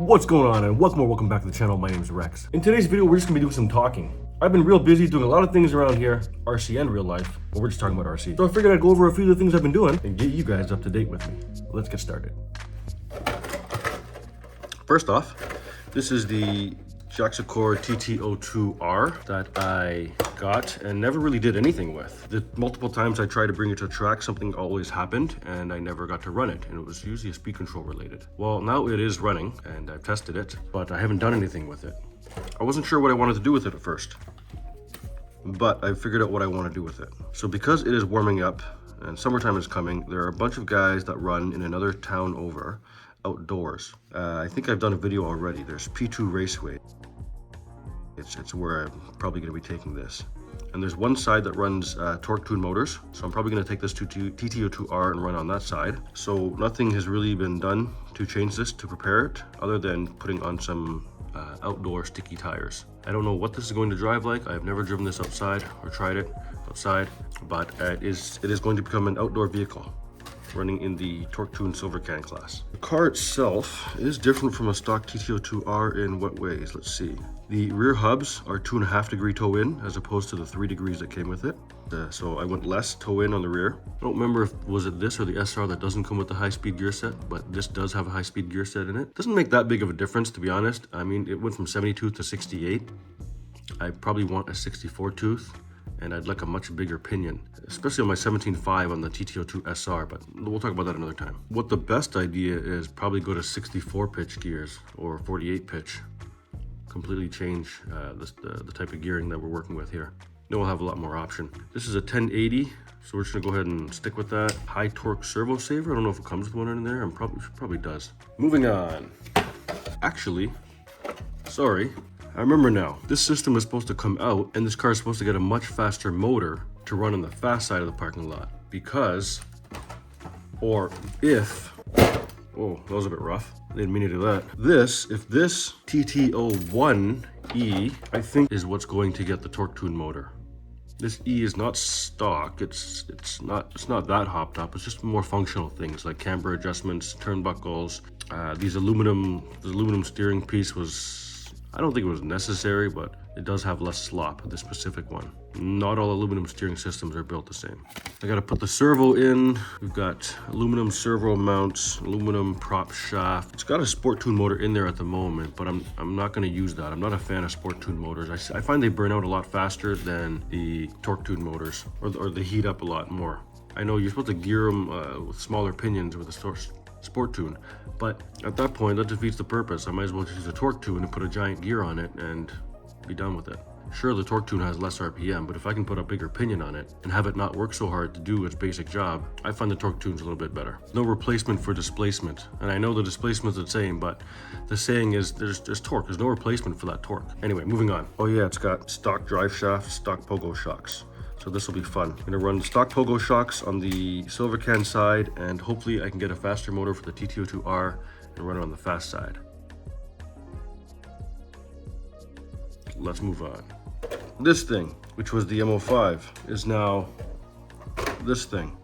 What's going on, and welcome back to the channel. My name is Rex. In today's video, we're just gonna be doing some talking. I've been real busy doing a lot of things around here, RC and real life, but we're just talking about RC. So I figured I'd go over a few of the things I've been doing and get you guys up to date with me. Let's get started. First off, this is the Whatsuparloo TT02R that I got and never really did anything with. The multiple times I tried to bring it to track, something always happened and I never got to run it, and it was usually a speed control related. Well, now it is running and I've tested it, but I haven't done anything with it. I wasn't sure what I wanted to do with it at first, but I figured out what I want to do with it. So because it is warming up and summertime is coming, there are a bunch of guys that run in another town over outdoors. I think I've done a video already. There's P2 Raceway. It's where I'm probably going to be taking this. And there's one side that runs torque tune motors, so I'm probably going to take this to TT02R and run on that side. So nothing has really been done to change this, to prepare it, other than putting on some outdoor sticky tires. I don't know what this is going to drive like. I've never driven this outside or tried it outside, but it is going to become an outdoor vehicle running in the torque tune silver can class. The car itself is different from a stock TT02R in what ways? Let's see. The rear hubs are 2.5 degree toe in as opposed to the 3 degrees that came with it. So I went less toe in on the rear. I don't remember if was it this or the SR that doesn't come with the high speed gear set, but this does have a high speed gear set in it. Doesn't make that big of a difference, to be honest. I mean, it went from 70 tooth to 68. I probably want a 64 tooth. And I'd like a much bigger pinion, especially on my 17.5 on the TT02 SR, but we'll talk about that another time. What the best idea is, probably go to 64 pitch gears or 48 pitch. Completely change the type of gearing that we're working with here. Then we'll have a lot more option. This is a 1080, so we're just gonna go ahead and stick with that. High torque servo saver. I don't know if it comes with one in there. Probably does. Moving on. Actually, sorry. I remember now, this system is supposed to come out and this car is supposed to get a much faster motor to run on the fast side of the parking lot because, or if, oh, that was a bit rough. I didn't mean to do that. If this TT01E, I think is what's going to get the torque tune motor. This E is not stock, it's not that hopped up, it's just more functional things like camber adjustments, turnbuckles. This aluminum steering piece was, I don't think it was necessary, but it does have less slop, this specific one. Not all aluminum steering systems are built the same. I gotta put the servo in. We've got aluminum servo mounts, aluminum prop shaft. It's got a sport tune motor in there at the moment, but I'm not gonna use that. I'm not a fan of sport tune motors. I find they burn out a lot faster than the torque tune motors, or they heat up a lot more. I know you're supposed to gear them with smaller pinions with a sport tune, but at that point that defeats the purpose. I might as well just use a torque tune and put a giant gear on it and be done with it. Sure, the torque tune has less RPM, but if I can put a bigger pinion on it and have it not work so hard to do its basic job, I find the torque tune's a little bit better. No replacement for displacement, and I know the displacement's the same, but the saying is there's torque. There's no replacement for that torque. Anyway, moving on. Oh yeah, it's got stock drive shaft, stock pogo shocks. So this will be fun. I'm gonna run stock pogo shocks on the silver can side, and hopefully I can get a faster motor for the TT02R and run it on the fast side. Let's move on. This thing, which was the M05, is now this thing.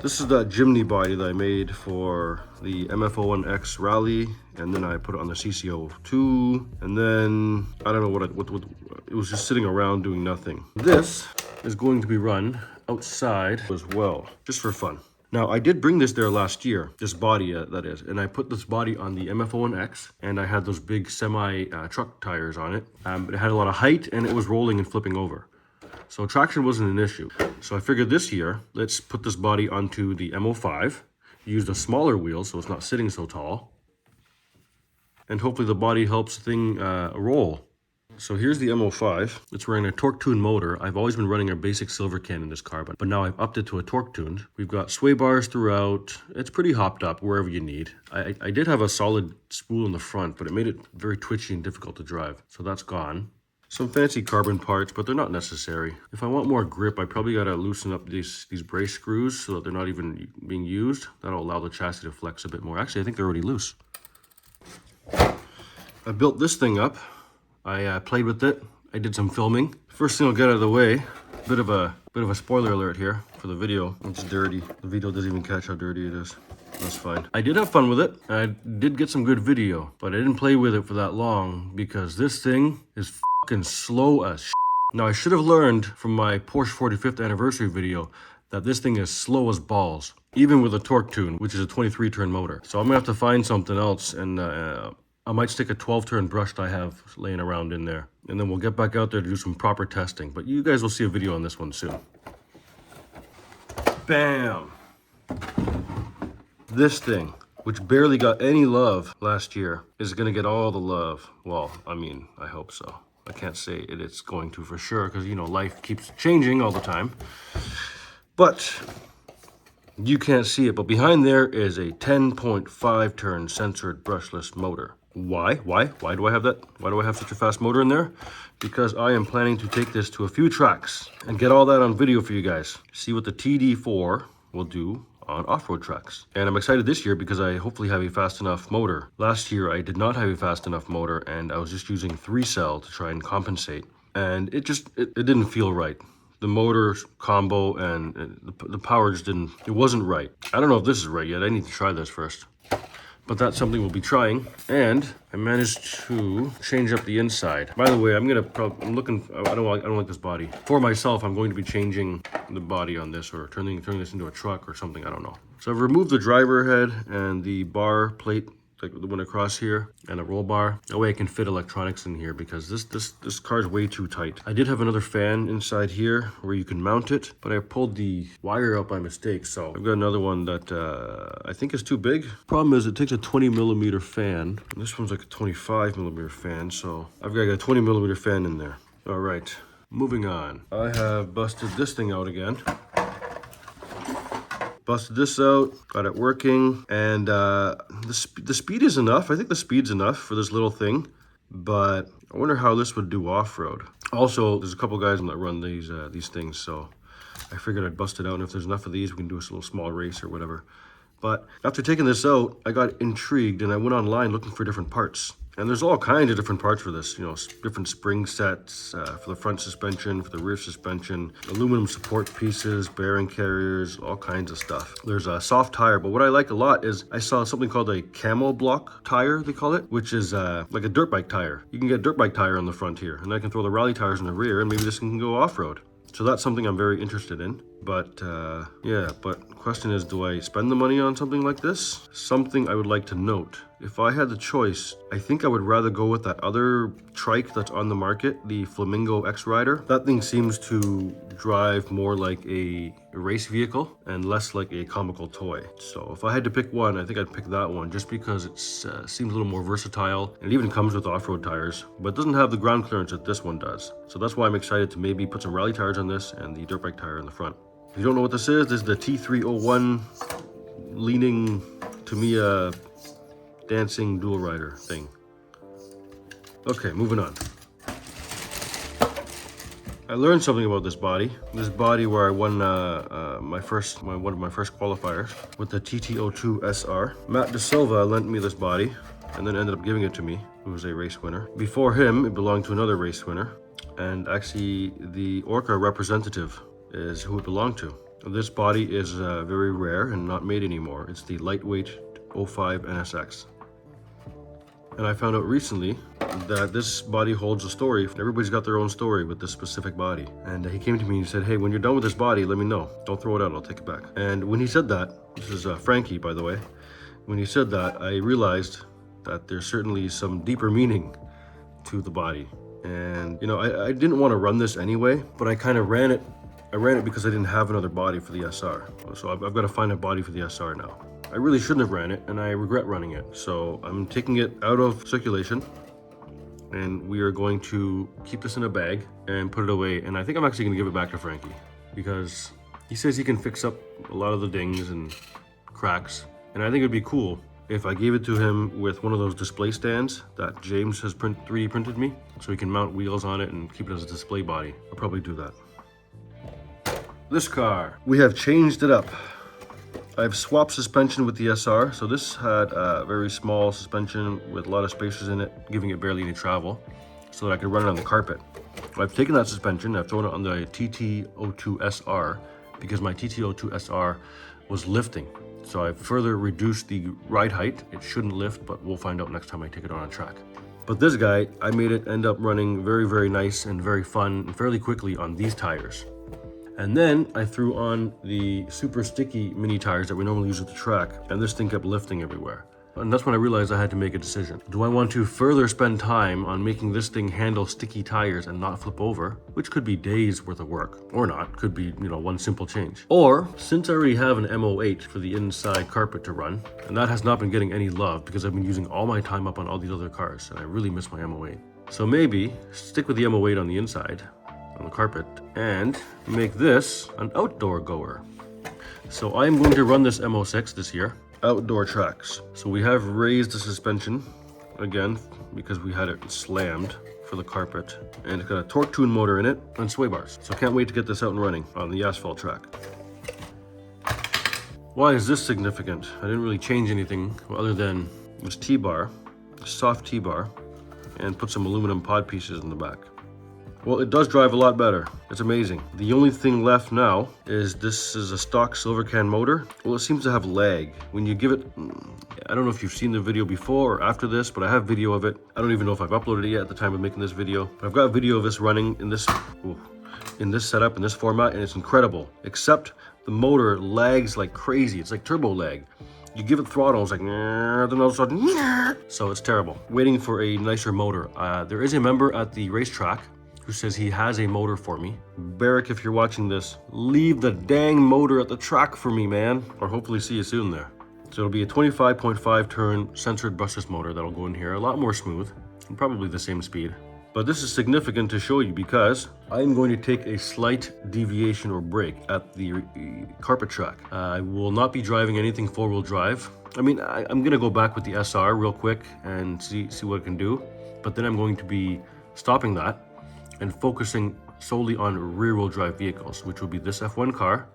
This is that Jimny body that I made for the MF01X Rally, and then I put it on the CC02, and then I don't know what it was just sitting around doing nothing. This is going to be run outside as well, just for fun. Now, I did bring this there last year, this body that is, and I put this body on the MF01X, and I had those big semi truck tires on it. It had a lot of height, and it was rolling and flipping over. So traction wasn't an issue. So I figured this year, let's put this body onto the M05, used a smaller wheel so it's not sitting so tall, and hopefully the body helps the thing roll. So here's the M05. It's running a torque tune motor. I've always been running a basic silver can in this car, but now I've upped it to a torque tuned. We've got sway bars throughout. It's pretty hopped up wherever you need. I did have a solid spool in the front, but it made it very twitchy and difficult to drive. So that's gone. Some fancy carbon parts, but they're not necessary. If I want more grip, I probably gotta loosen up these brace screws so that they're not even being used. That'll allow the chassis to flex a bit more. Actually, I think they're already loose. I built this thing up. I played with it. I did some filming. First thing I'll get out of the way, bit of a spoiler alert here for the video. It's dirty. The video doesn't even catch how dirty it is. That's fine. I did have fun with it. I did get some good video, but I didn't play with it for that long because this thing is fucking slow as shit. Now, I should have learned from my Porsche 45th anniversary video that this thing is slow as balls, even with a torque tune, which is a 23 turn motor. So I'm gonna have to find something else, and I might stick a 12 turn brush that I have laying around in there. And then we'll get back out there to do some proper testing. But you guys will see a video on this one soon. Bam! This thing, which barely got any love last year, is gonna get all the love. Well, I mean, I hope so. I can't say it's going to for sure, because, you know, life keeps changing all the time. But you can't see it, but behind there is a 10.5 turn censored brushless motor. Why do I have that? Why do I have such a fast motor in there? Because I am planning to take this to a few tracks and get all that on video for you guys. See what the TD4 will do on off-road tracks. And I'm excited this year because I hopefully have a fast enough motor. Last year I did not have a fast enough motor, and I was just using 3-cell to try and compensate. And it didn't feel right. The motor combo and the power just didn't, it wasn't right. I don't know if this is right yet. I need to try this first. But that's something we'll be trying. And I managed to change up the inside. By the way, I'm looking, I don't like this body. For myself, I'm going to be changing the body on this, or turning this into a truck or something, I don't know. So I've removed the driver head and the bar plate, like the one across here, and a roll bar. That way I can fit electronics in here, because this car is way too tight. I did have another fan inside here where you can mount it, but I pulled the wire out by mistake, so I've got another one that I think is too big. Problem is, it takes a 20mm fan, and this one's like a 25mm fan, so I've got a 20mm fan in there. All right, moving on. I have busted this thing out again. Busted this out, got it working, and the speed is enough. I think the speed's enough for this little thing, but I wonder how this would do off-road. Also, there's a couple guys that run these things, so I figured I'd bust it out, and if there's enough of these, we can do a little small race or whatever. But after taking this out, I got intrigued, and I went online looking for different parts. And there's all kinds of different parts for this, you know, different spring sets for the front suspension, for the rear suspension, aluminum support pieces, bearing carriers, all kinds of stuff. There's a soft tire, but what I like a lot is I saw something called a camel block tire, they call it, which is like a dirt bike tire. You can get a dirt bike tire on the front here, and I can throw the rally tires in the rear, and maybe this can go off-road. So that's something I'm very interested in. But yeah, but question is, do I spend the money on something like this? Something I would like to note. If I had the choice, I think I would rather go with that other trike that's on the market, the Flamingo X-Rider. That thing seems to drive more like a race vehicle and less like a comical toy. So if I had to pick one, I think I'd pick that one, just because it seems a little more versatile. And it even comes with off-road tires, but it doesn't have the ground clearance that this one does. So that's why I'm excited to maybe put some rally tires on this and the dirt bike tire in the front. If you don't know what this is the T301 leaning Tamiya dancing dual rider thing. Okay, moving on. I learned something about this body. This body where I won one of my first qualifiers with the TT02 SR. Matt De Silva lent me this body and then ended up giving it to me, who was a race winner. Before him, it belonged to another race winner, and actually the Orca representative is who it belonged to. This body is very rare and not made anymore. It's the lightweight 05 NSX. And I found out recently that this body holds a story. Everybody's got their own story with this specific body. And he came to me and he said, hey, when you're done with this body, let me know. Don't throw it out, I'll take it back. And when he said that, this is Frankie, by the way. When he said that, I realized that there's certainly some deeper meaning to the body. And, you know, I didn't want to run this anyway, but I kind of ran it. I ran it because I didn't have another body for the SR. So I've got to find a body for the SR now. I really shouldn't have ran it, and I regret running it. So I'm taking it out of circulation, and we are going to keep this in a bag and put it away. And I think I'm actually going to give it back to Frankie, because he says he can fix up a lot of the dings and cracks. And I think it'd be cool if I gave it to him with one of those display stands that James has 3D printed me, so he can mount wheels on it and keep it as a display body. I'll probably do that. This car, we have changed it up. I've swapped suspension with the SR, so this had a very small suspension with a lot of spacers in it, giving it barely any travel, so that I could run it on the carpet. I've taken that suspension, I've thrown it on the TT02 SR, because my TT02 SR was lifting. So I've further reduced the ride height. It shouldn't lift, but we'll find out next time I take it on a track. But this guy, I made it end up running very, very nice and very fun and fairly quickly on these tires. And then I threw on the super sticky mini tires that we normally use at the track, and this thing kept lifting everywhere. And that's when I realized I had to make a decision. Do I want to further spend time on making this thing handle sticky tires and not flip over, which could be days worth of work, or not, could be, one simple change. Or, since I already have an M08 for the inside carpet to run, and that has not been getting any love because I've been using all my time up on all these other cars, and I really miss my M08. So maybe stick with the M08 on the inside, on the carpet, and make this an outdoor goer. So I'm going to run this M06 this year. Outdoor tracks. So we have raised the suspension again because we had it slammed for the carpet, and it's got a torque tune motor in it and sway bars. So can't wait to get this out and running on the asphalt track. Why is this significant? I didn't really change anything other than this T-bar, soft T-bar, and put some aluminum pod pieces in the back. Well, it does drive a lot better. It's amazing. The only thing left now is this is a stock silver can motor. Well, it seems to have lag. When you give it, I don't know if you've seen the video before or after this, but I have video of it. I don't even know if I've uploaded it yet at the time of making this video. But I've got a video of this running in this setup, in this format, and it's incredible. Except the motor lags like crazy. It's like turbo lag. You give it throttle, it's like, then all of a sudden, so it's terrible. Waiting for a nicer motor. There is a member at the racetrack who says he has a motor for me. Barrick, if you're watching this, leave the dang motor at the track for me, man. Or hopefully see you soon there. So it'll be a 25.5 turn censored brushless motor that'll go in here, a lot more smooth, and probably the same speed. But this is significant to show you because I'm going to take a slight deviation or break at the carpet track. I will not be driving anything four-wheel drive. I mean, I'm gonna go back with the SR real quick and see what it can do. But then I'm going to be stopping that and focusing solely on rear-wheel drive vehicles, which will be this F1 car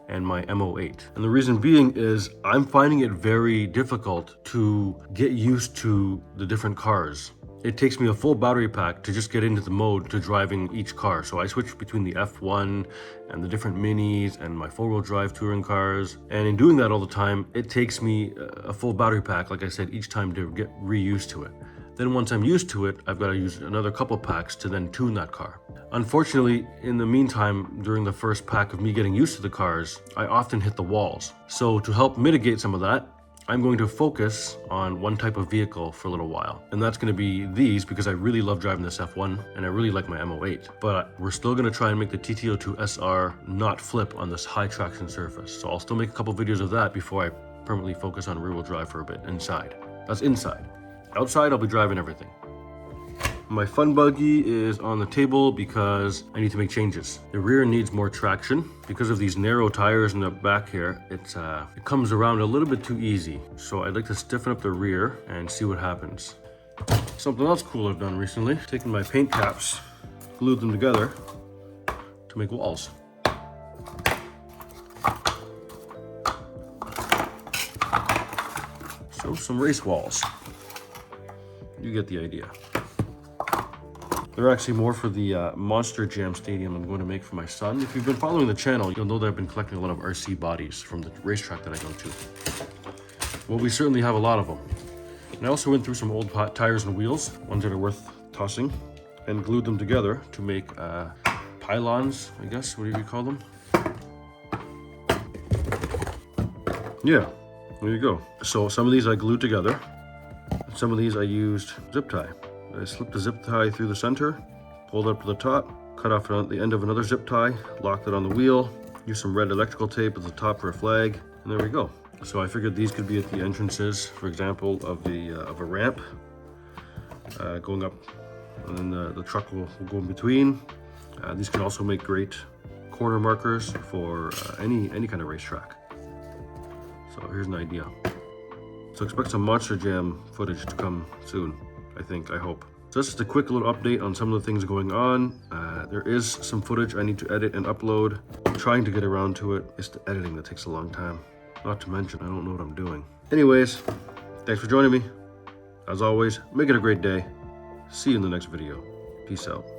and my M08. And the reason being is I'm finding it very difficult to get used to the different cars. It takes me a full battery pack to just get into the mode to driving each car. So I switch between the F1 and the different minis and my four-wheel drive touring cars. And in doing that all the time, it takes me a full battery pack, like I said, each time to get re-used to it. Then once I'm used to it, I've got to use another couple packs to then tune that car. Unfortunately, in the meantime, during the first pack of me getting used to the cars, I often hit the walls. So to help mitigate some of that, I'm going to focus on one type of vehicle for a little while. And that's going to be these because I really love driving this F1 and I really like my M08. But we're still going to try and make the TT02 SR not flip on this high traction surface. So I'll still make a couple videos of that before I permanently focus on rear-wheel drive for a bit inside. That's inside. Outside, I'll be driving everything. My fun buggy is on the table because I need to make changes. The rear needs more traction. Because of these narrow tires in the back here, it comes around a little bit too easy. So I'd like to stiffen up the rear and see what happens. Something else cool I've done recently, taken my paint caps, glued them together to make walls. So some race walls. You get the idea. They're actually more for the Monster Jam Stadium I'm going to make for my son. If you've been following the channel, you'll know that I've been collecting a lot of RC bodies from the racetrack that I go to. Well, we certainly have a lot of them. And I also went through some old tires and wheels, ones that are worth tossing, and glued them together to make pylons, I guess, what do you call them? Yeah, there you go. So some of these I glued together. Some of these I used zip tie. I slipped the zip tie through the center, pulled it up to the top, cut off the end of another zip tie, locked it on the wheel, used some red electrical tape at the top for a flag, and there we go. So I figured these could be at the entrances, for example, of a ramp going up, and then the truck will go in between. These can also make great corner markers for any kind of racetrack. So here's an idea. So expect some Monster Jam footage to come soon, I hope. So that's just a quick little update on some of the things going on. There is some footage I need to edit and upload. I'm trying to get around to it. It's the editing that takes a long time. Not to mention, I don't know what I'm doing. Anyways, thanks for joining me. As always, make it a great day. See you in the next video. Peace out.